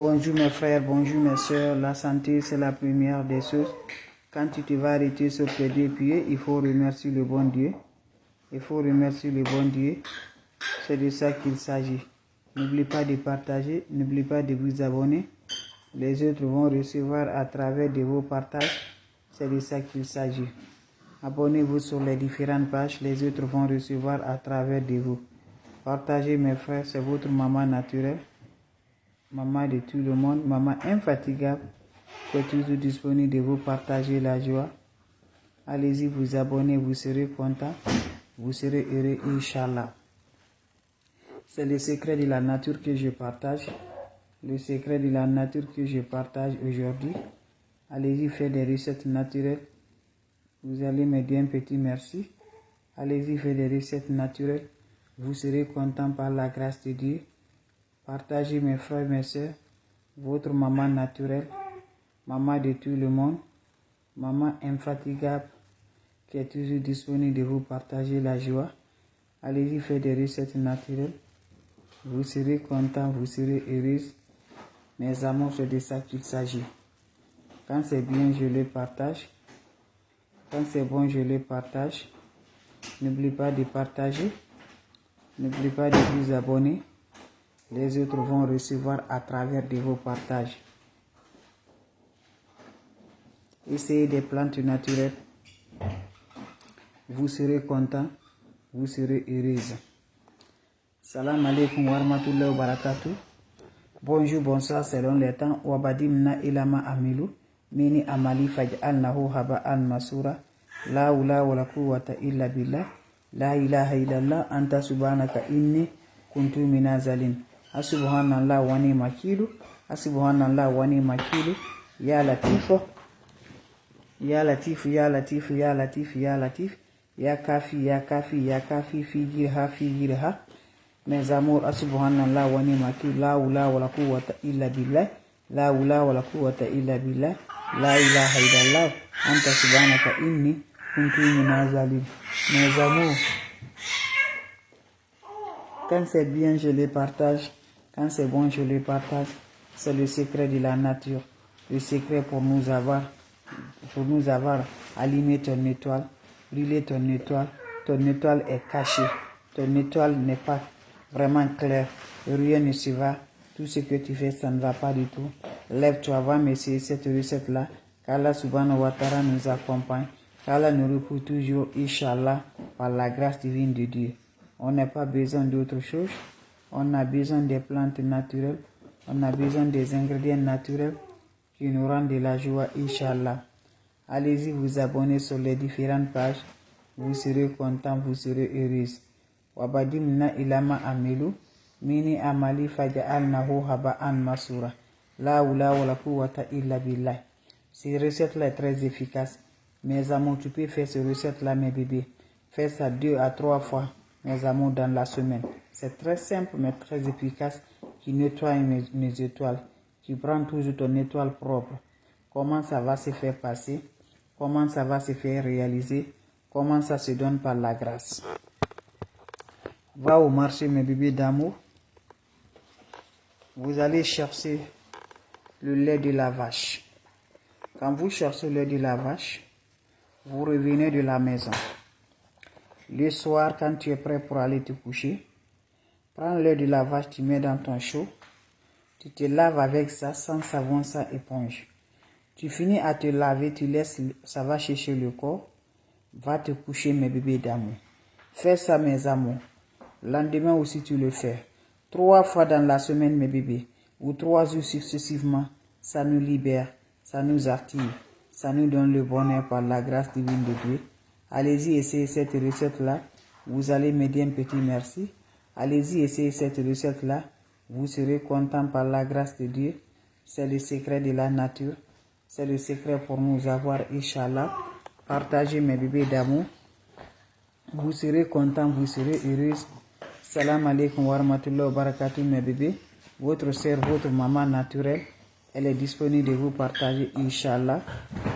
Bonjour mes frères, bonjour mes soeurs. La santé, c'est la première des choses. Quand tu te vas arrêter sur tes deux pieds, il faut remercier le bon Dieu. Il faut remercier le bon Dieu. C'est de ça qu'il s'agit. N'oubliez pas de partager, n'oubliez pas de vous abonner. Les autres vont recevoir à travers de vos partages. C'est de ça qu'il s'agit. Abonnez-vous sur les différentes pages. Les autres vont recevoir à travers de vous. Partagez mes frères, c'est votre maman naturelle. Maman de tout le monde, maman infatigable, qui est toujours disponible de vous partager la joie. Allez-y, vous abonnez, vous serez content, vous serez heureux, Inch'Allah. C'est le secret de la nature que je partage. Le secret de la nature que je partage aujourd'hui. Allez-y, faire des recettes naturelles. Vous allez me dire un petit merci. Allez-y, faire des recettes naturelles. Vous serez content par la grâce de Dieu. Partagez mes frères, mes soeurs, votre maman naturelle, maman de tout le monde, maman infatigable, qui est toujours disponible de vous partager la joie. Allez-y faire des recettes naturelles. Vous serez content, vous serez heureuse. Mes amours, c'est de ça qu'il s'agit. Quand c'est bien, je le partage. Quand c'est bon, je le partage. N'oubliez pas de partager. N'oubliez pas de vous abonner. Les autres vont recevoir à travers de vos partages. Essayez des plantes naturelles. Vous serez content, vous serez heureuse. Salam alaikum wa rahmatullahi wa barakatuh. Bonjour, bonsoir selon les temps. Wabadimna ilama amilu. Mini amali faj'alnahu haba'an masura. La hawla wa la quwwata illa billah. La ilaha illallah anta subhanaka inni kuntu minazalin. Subhanallah wa ni makilu. Subhanallah wa ni makilu. Ya latifo. Ya latif, ya latif, ya latif, ya latif. Ya kafi, ya kafi, ya kafi. Fi girha. Mes amours, subhanallah wa ni makilu. La hawla wa la quwwata illa billah. La hawla wa la quwwata illa billah. La ilaha illallah anta subhanaka inni kuntu minazalin. Mes amours, quand c'est bien, je les partage. Quand c'est bon, je les partage. C'est le secret de la nature. Le secret pour nous avoir allumé ton étoile, brûlé ton étoile. Ton étoile est cachée. Ton étoile n'est pas vraiment claire. Rien ne se va. Tout ce que tu fais, ça ne va pas du tout. Lève-toi, va m'essayer cette recette-là. Qu'Allah subhanahu wa ta'ala nous accompagne. Qu'Allah nous repousse toujours, Inch'Allah, par la grâce divine de Dieu. On n'a pas besoin d'autre chose. On a besoin des plantes naturelles. On a besoin des ingrédients naturels qui nous rendent de la joie, Inch'Allah. Allez-y vous abonner sur les différentes pages. Vous serez content, vous serez heureuse. Wabadimna ilama amilu. Mini amali faja'alnahu haba'an masura. La hawla wa la quwwata illa billah. Cette recette-là est très efficace. Mes amours, tu peux faire cette recette-là, mes bébés. Fais ça 2 à 3 fois, mes amours, dans la semaine. C'est très simple, mais très efficace, qui nettoie mes étoiles. Tu prends toujours ton étoile propre. Comment ça va se faire passer? Comment ça va se faire réaliser? Comment ça se donne par la grâce? Va au marché, mes bébés d'amour. Vous allez chercher le lait de la vache. Quand vous cherchez le lait de la vache, vous revenez de la maison. Le soir, quand tu es prêt pour aller te coucher, prends le lait de la vache, tu mets dans ton chaud. Tu te laves avec ça, sans savon, sans éponge. Tu finis à te laver, tu laisses, ça va chercher le corps. Va te coucher, mes bébés d'amour. Fais ça, mes amours. Lendemain aussi, tu le fais. 3 fois dans la semaine, mes bébés. Ou 3 jours successivement. Ça nous libère, ça nous active. Ça nous donne le bonheur par la grâce divine de Dieu. Allez-y, essayez cette recette-là. Vous allez me dire un petit merci. Allez-y, essayez cette recette-là. Vous serez content par la grâce de Dieu. C'est le secret de la nature. C'est le secret pour nous avoir, Inch'Allah. Partagez mes bébés d'amour. Vous serez content, vous serez heureuse. Salam alaikum wa rahmatullahi wa barakatuh, mes bébés. Votre sœur, votre maman naturelle, elle est disponible de vous partager, Inch'Allah.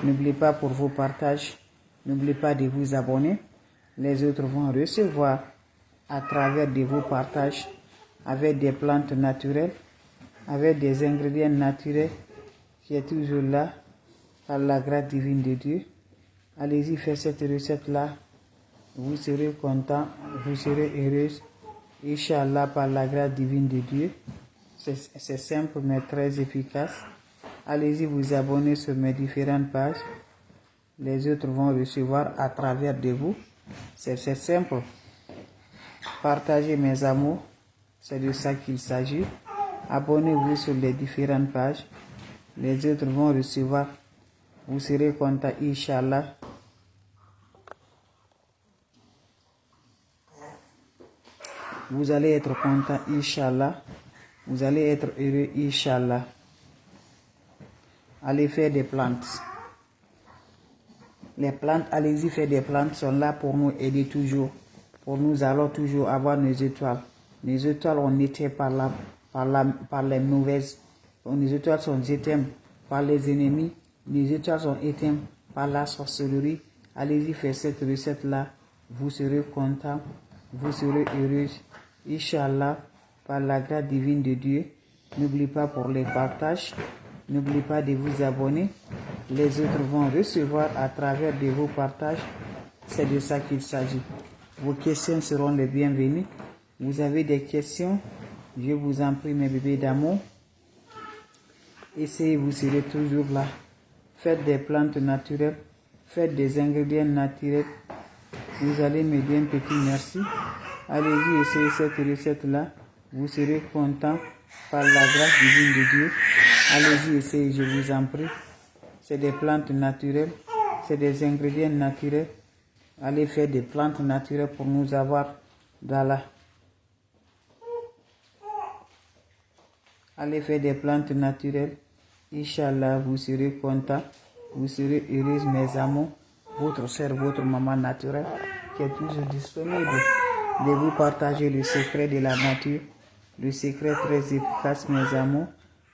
N'oubliez pas pour vos partages. N'oubliez pas de vous abonner. Les autres vont recevoir à travers de vos partages avec des plantes naturelles, avec des ingrédients naturels qui est toujours là par la grâce divine de Dieu. Allez-y, faites cette recette-là. Vous serez content, vous serez heureuse. Inch'Allah, par la grâce divine de Dieu. C'est simple mais très efficace. Allez-y vous abonner sur mes différentes pages. Les autres vont recevoir à travers de vous. C'est simple. Partagez mes amours. C'est de ça qu'il s'agit. Abonnez-vous sur les différentes pages. Les autres vont recevoir. Vous serez content, Inch'Allah. Vous allez être content, Inch'Allah. Vous allez être heureux, Inch'Allah. Allez faire des plantes. Les plantes, allez-y faire des plantes, sont là pour nous aider toujours. Pour nous allons toujours avoir nos étoiles. Les étoiles ont été par les mauvaises. Les étoiles sont éteintes par les ennemis. Les étoiles sont éteintes par la sorcellerie. Allez-y faire cette recette-là. Vous serez content. Vous serez heureux. Inch'Allah, par la grâce divine de Dieu. N'oubliez pas pour les partages. N'oubliez pas de vous abonner. Les autres vont recevoir à travers de vos partages. C'est de ça qu'il s'agit. Vos questions seront les bienvenues. Vous avez des questions? Je vous en prie, mes bébés d'amour. Essayez, vous serez toujours là. Faites des plantes naturelles. Faites des ingrédients naturels. Vous allez me dire un petit merci. Allez-y, essayez cette recette-là. Vous serez content par la grâce divine de Dieu. Allez-y, essayez, je vous en prie. C'est des plantes naturelles. C'est des ingrédients naturels. Allez faire des plantes naturelles pour nous avoir dans la... Allez faire des plantes naturelles. Inch'Allah, vous serez content. Vous serez heureuse, mes amours. Votre sœur, votre maman naturelle qui est toujours disponible de vous partager le secret de la nature. Le secret très efficace, mes amours.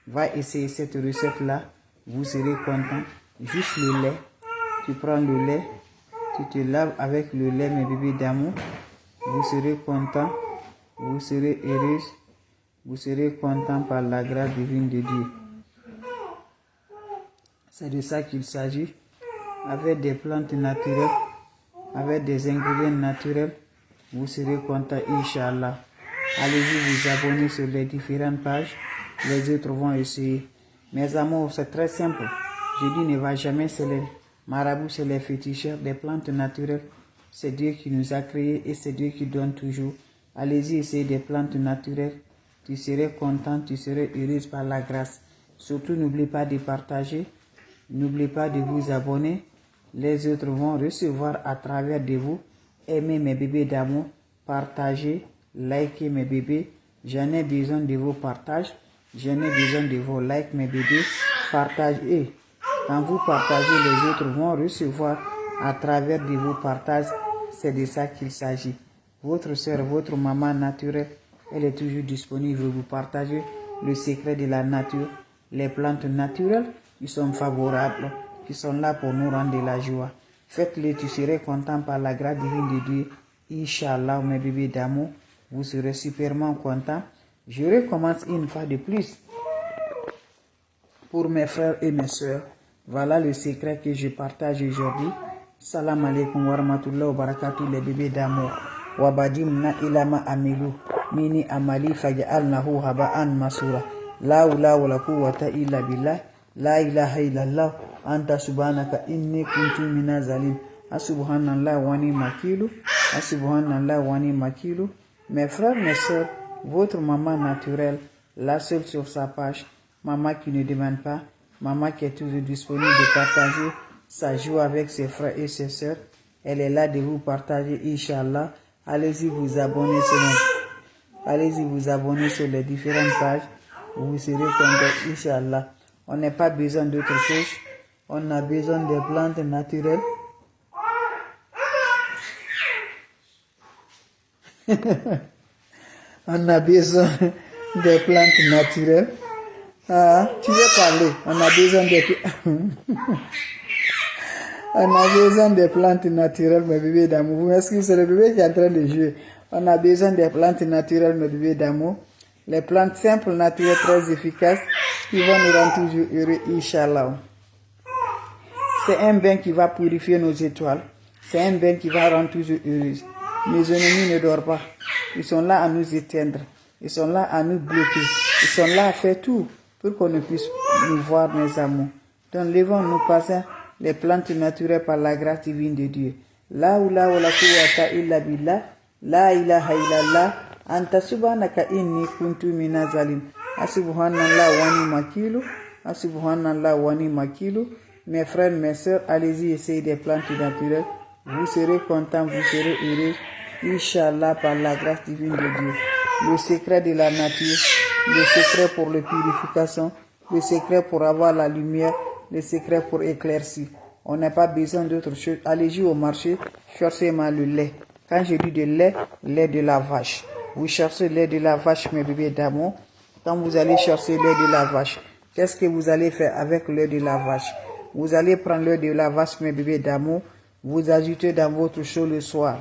Va essayer cette recette-là. Vous serez content. Juste le lait. Tu prends le lait. Tu te laves avec le lait, mes bébés d'amour. Vous serez content. Vous serez heureuse. Vous serez content par la grâce divine de Dieu. C'est de ça qu'il s'agit. Avec des plantes naturelles, avec des ingrédients naturels, vous serez content, Inch'Allah. Allez-y vous abonner sur les différentes pages. Les autres vont essayer. Mes amours, c'est très simple. Je dis ne va jamais, c'est les marabouts, c'est les féticheurs des plantes naturelles. C'est Dieu qui nous a créés et c'est Dieu qui donne toujours. Allez-y essayer des plantes naturelles. Tu serais content, tu serais heureuse par la grâce. Surtout, n'oubliez pas de partager. N'oubliez pas de vous abonner. Les autres vont recevoir à travers de vous. Aimez mes bébés d'amour. Partagez, likez mes bébés. J'en ai besoin de vos partages. J'en ai besoin de vos likes, mes bébés. Partagez. Quand vous partagez, les autres vont recevoir à travers de vos partages. C'est de ça qu'il s'agit. Votre soeur, votre maman naturelle, elle est toujours disponible. Vous partagez le secret de la nature. Les plantes naturelles, ils sont favorables, qui sont là pour nous rendre de la joie. Faites-le, tu serais content par la grâce divine de Dieu. Inch'Allah, mes bébés d'amour, vous serez superment contents. Je recommence une fois de plus. Pour mes frères et mes soeurs, voilà le secret que je partage aujourd'hui. Salam alaikum wa rahmatullahi wa barakatuh, les bébés d'amour. Wabadimna ilama amilu. Mini amali faja'alnahu haba'an masura. La hawla wa la quwwata illa billah. La ilaha illallah. Anta subhanaka inni kuntu minaz zalim. Subhanallah wa ni makilu. Subhanallah wa ni makilu. Mes frères, mes soeurs, votre maman naturelle, la seule sur sa page, maman qui ne demande pas, maman qui est toujours disponible de partager sa joie avec ses frères et ses soeurs, elle est là de vous partager, Inch'Allah. Allez-y vous abonner sur les différentes pages. Vous serez content, Inch'Allah. On n'a pas besoin d'autre chose. On a besoin des plantes naturelles. On a besoin des plantes naturelles. Ah, tu veux parler? On a besoin des on a besoin des plantes naturelles, mes bébés d'amour. Vous m'excusez, c'est le bébé qui est en train de jouer. On a besoin des plantes naturelles, mes bébés d'amour. Les plantes simples, naturelles, très efficaces, qui vont nous rendre toujours heureux, Inch'Allah. C'est un bain qui va purifier nos étoiles. C'est un bain qui va rendre toujours heureux. Mes ennemis ne dorment pas. Ils sont là à nous éteindre. Ils sont là à nous bloquer. Ils sont là à faire tout pour qu'on ne puisse nous voir, mes amours. Donc, levons-nous, passons les plantes naturelles par la grâce divine de Dieu. La quwwata illa billah, la ilaha illallah, anta subhanaka inni kuntu minaz zalim. Subhanallah wa ni'mal subhanallah wa ni'mal. Mes frères, mes sœurs, allez-y, essayez des plantes naturelles. Vous serez contents, vous serez heureux, Inch'Allah, par la grâce divine de Dieu. Le secret de la nature, le secret pour la purification, le secret pour avoir la lumière, le secret pour éclaircir. On n'a pas besoin d'autre chose. Allez-y au marché, cherchez-moi le lait. Quand je dis de lait, lait de la vache. Vous cherchez lait de la vache, mes bébés d'amour. Quand vous allez chercher lait de la vache, qu'est-ce que vous allez faire avec lait de la vache? Vous allez prendre lait de la vache, mes bébés d'amour. Vous ajoutez dans votre chaud le soir.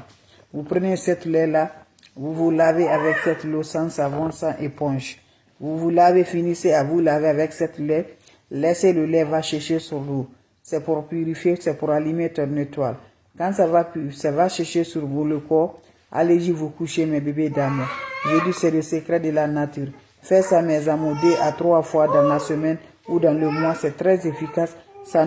Vous prenez cette lait-là, vous vous lavez avec cette eau sans savon, sans éponge. Vous vous lavez, finissez à vous laver avec cette lait. Laissez le lait va sécher sur l'eau. C'est pour purifier, c'est pour allumer ton étoile. Quand ça va sécher sur vous le corps, allez-y vous coucher, mes bébés d'amour. Je dis c'est le secret de la nature. Faites ça, mes amours, 2 à 3 fois dans la semaine ou dans le mois. C'est très efficace. Ça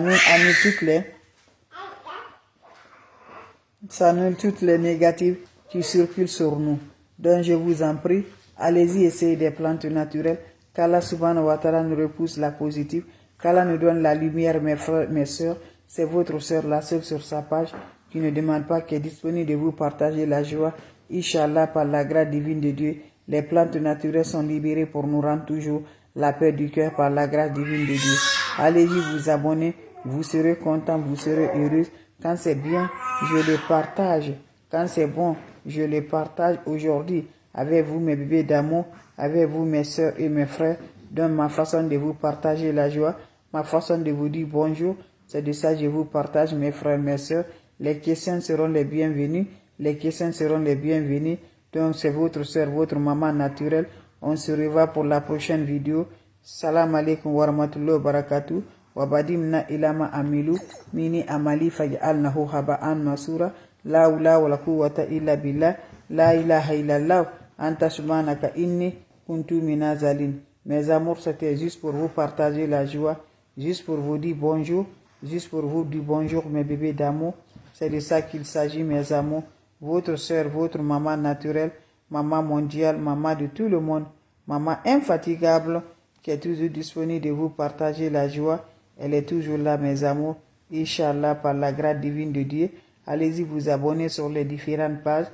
annule toutes les négatives qui circulent sur nous. Donc je vous en prie, allez-y essayer des plantes naturelles. Qu'Allah subhanahu wa ta'ala nous repousse la positive. Qu'Allah nous donne la lumière, mes frères, mes sœurs. C'est votre sœur, la seule sur sa page, qui ne demande pas, qui est disponible de vous partager la joie. Inch'Allah, par la grâce divine de Dieu, les plantes naturelles sont libérées pour nous rendre toujours la paix du cœur par la grâce divine de Dieu. Allez-y vous abonner, vous serez content, vous serez heureux. Quand c'est bien, je le partage. Quand c'est bon, je le partage aujourd'hui avec vous, mes bébés d'amour, avec vous, mes soeurs et mes frères. Donc, ma façon de vous partager la joie, ma façon de vous dire bonjour, c'est de ça que je vous partage, mes frères, mes soeurs. Les questions seront les bienvenues. Les questions seront les bienvenues. Donc, c'est votre soeur, votre maman naturelle. On se revoit pour la prochaine vidéo. Salam alaikum wa rahmatullahi wa barakatuh. Wabadimna ilama amilu mini amali faj'alnahu haba'an masura la hawla wala quwwata illa billah la ilaha illallah anta subhanaka inni kuntu minaz zalim. Mes amours, c'était juste pour vous partager la joie, juste pour vous dire bonjour, juste pour vous dire bonjour, mes bébés d'amour. C'est de ça qu'il s'agit, mes amours. Votre soeur, votre maman naturelle, maman mondiale, maman de tout le monde, maman infatigable, qui est toujours disponible de vous partager la joie. Elle est toujours là, mes amours. Inch'Allah, par la grâce divine de Dieu. Allez-y vous abonner sur les différentes pages.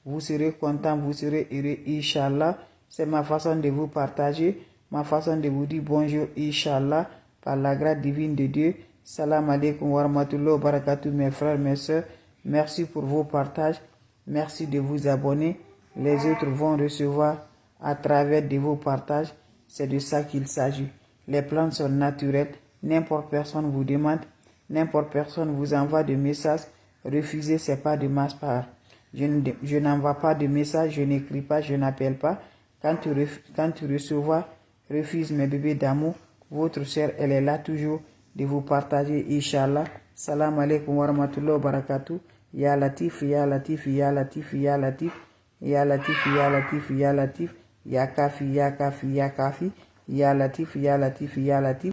Vous serez content, vous serez heureux, Inch'Allah. C'est ma façon de vous partager, ma façon de vous dire bonjour, Inch'Allah, par la grâce divine de Dieu. Salam alaikum wa rahmatullahi wa barakatuh, mes frères, mes sœurs. Merci pour vos partages. Merci de vous abonner. Les autres vont recevoir à travers de vos partages. C'est de ça qu'il s'agit. Les plantes sont naturelles. N'importe personne vous demande, n'importe personne vous envoie des messages. Refusez, c'est pas de ma part. Je n'envoie pas de messages, je n'écris pas, je n'appelle pas. Quand tu recevras, refuse, mes bébés d'amour. Votre sœur, elle est là toujours de vous partager, Inch'Allah. Salam alaikum wa rahmatullahi wa barakatuh. Ya Latif, Ya Latif, Ya Latif, Ya Latif, Ya Latif, Ya Latif, Ya Latif, Ya Kafi, Ya Kafi, Ya Kafi, Ya Latif, Ya Latif, Ya Latif.